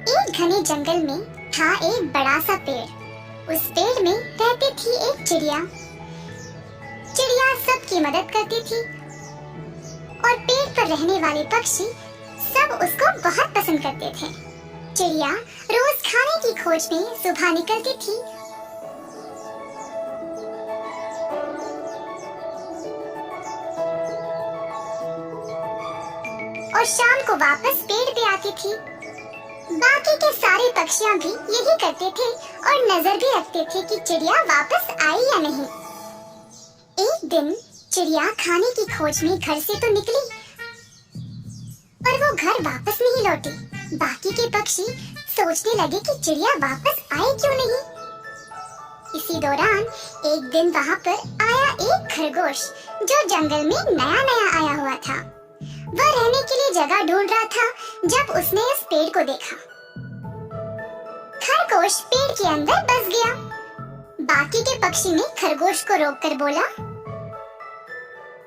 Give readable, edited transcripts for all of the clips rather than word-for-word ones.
एक घने जंगल में था एक बड़ा सा पेड़। उस पेड़ में रहती थी एक चिड़िया। चिड़िया सबकी मदद करती थी और पेड़ पर रहने वाले पक्षी सब उसको बहुत पसंद करते थे। चिड़िया रोज खाने की खोज में सुबह निकलती थी और शाम को वापस पेड़ पे आती थी। बाकी के सारे पक्षियां भी यही करते थे और नजर भी रखते थे कि चिड़िया वापस आई या नहीं। एक दिन चिड़िया खाने की खोज में घर से तो निकली पर वो घर वापस नहीं लौटी। बाकी के पक्षी सोचने लगे कि चिड़िया वापस आए क्यों नहीं। इसी दौरान एक दिन वहाँ पर आया एक खरगोश जो जंगल में नया नया आया हुआ था। वह रहने के लिए जगह ढूंढ रहा था जब उसने इस पेड़ को देखा। खरगोश पेड़ के अंदर बस गया। बाकी के पक्षी ने खरगोश को रोककर बोला,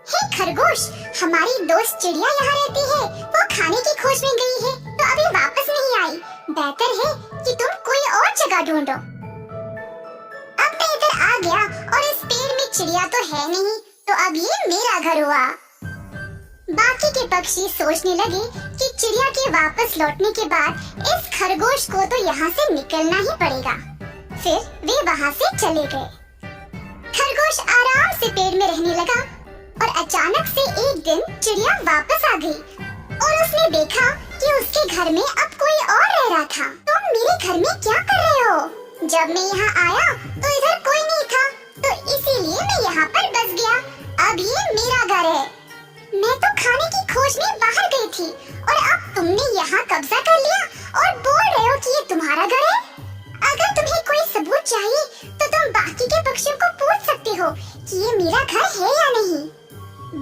हे खरगोश, हमारी दोस्त चिड़िया यहाँ रहती है। वो खाने की खोज में गई है तो अभी वापस नहीं आई। बेहतर है कि तुम कोई और जगह ढूंढो। अब मैं इधर आ गया और इस पेड़ में चिड़िया तो है नहीं, तो अब ये मेरा घर हुआ। बाकी के पक्षी सोचने लगे कि चिड़िया के वापस लौटने के बाद इस खरगोश को तो यहाँ से निकलना ही पड़ेगा। फिर वे वहाँ से चले गए। खरगोश आराम से पेड़ में रहने लगा और अचानक से एक दिन चिड़िया वापस आ गई और उसने देखा कि उसके घर में अब कोई और रह रहा था। तुम मेरे घर में क्या कर रहे हो? जब मैं यहाँ आया तो इधर कोई नहीं था, तो इसीलिए मैं यहाँ पर बस गया। अब ये मेरा घर है। मैं तो खाने की खोज में बाहर गई थी और अब तुमने यहाँ कब्जा कर लिया और बोल रहे हो कि ये तुम्हारा घर है। अगर तुम्हें कोई सबूत चाहिए तो तुम बाकी के पक्षियों को पूछ सकते हो कि ये मेरा घर है या नहीं।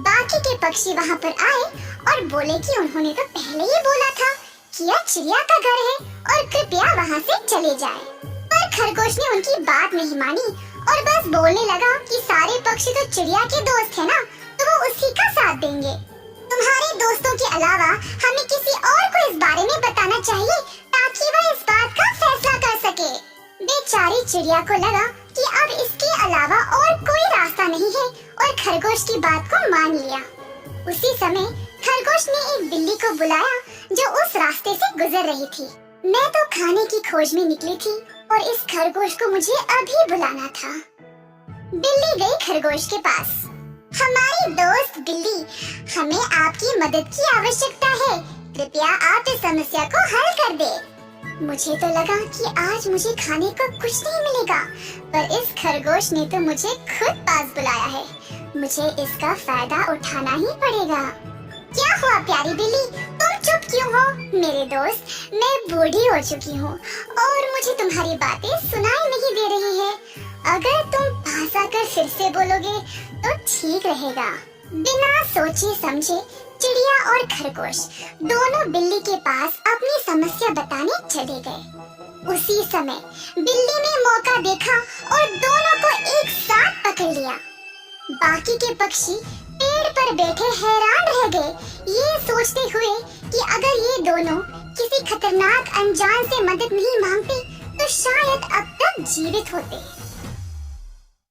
बाकी के पक्षी वहाँ पर आए और बोले कि उन्होंने तो पहले ही बोला था कि यह चिड़िया का घर है और कृपया वहाँ से चले जाए। पर खरगोश ने उनकी बात नहीं मानी और बस बोलने लगा कि सारे पक्षी तो चिड़िया के दोस्त है ना, तो वो उसी का साथ देंगे। तुम्हारे दोस्तों के अलावा हमें किसी और को इस बारे में बताना चाहिए ताकि वह इस बात का फैसला कर सके। बेचारी चिड़िया को लगा कि अब इसके अलावा और कोई रास्ता नहीं है और खरगोश की बात को मान लिया। उसी समय खरगोश ने एक बिल्ली को बुलाया जो उस रास्ते से गुजर रही थी। मैं तो खाने की खोज में निकली थी और इस खरगोश को मुझे अभी बुलाना था। बिल्ली गई खरगोश के पास। हमारी दोस्त बिल्ली, हमें आपकी मदद की आवश्यकता है। कृपया आप इस समस्या को हल कर दे। मुझे तो लगा कि आज मुझे खाने को कुछ नहीं मिलेगा, पर इस खरगोश ने तो मुझे खुद पास बुलाया है। मुझे इसका फायदा उठाना ही पड़ेगा। क्या हुआ प्यारी बिल्ली, तुम चुप क्यों हो? मेरे दोस्त, मैं बूढ़ी हो चुकी हूँ और मुझे तुम्हारी बातें सुनाई नहीं दे रही है। अगर तुम पास आकर फिर से बोलोगे तो ठीक रहेगा। बिना सोचे समझे चिड़िया और खरगोश दोनों बिल्ली के पास अपनी समस्या बताने चले गए। उसी समय बिल्ली ने मौका देखा और दोनों को एक साथ पकड़ लिया। बाकी के पक्षी पेड़ पर बैठे हैरान रह गए, ये सोचते हुए कि अगर ये दोनों किसी खतरनाक अनजान से मदद नहीं मांगते तो शायद अब तक जीवित होते।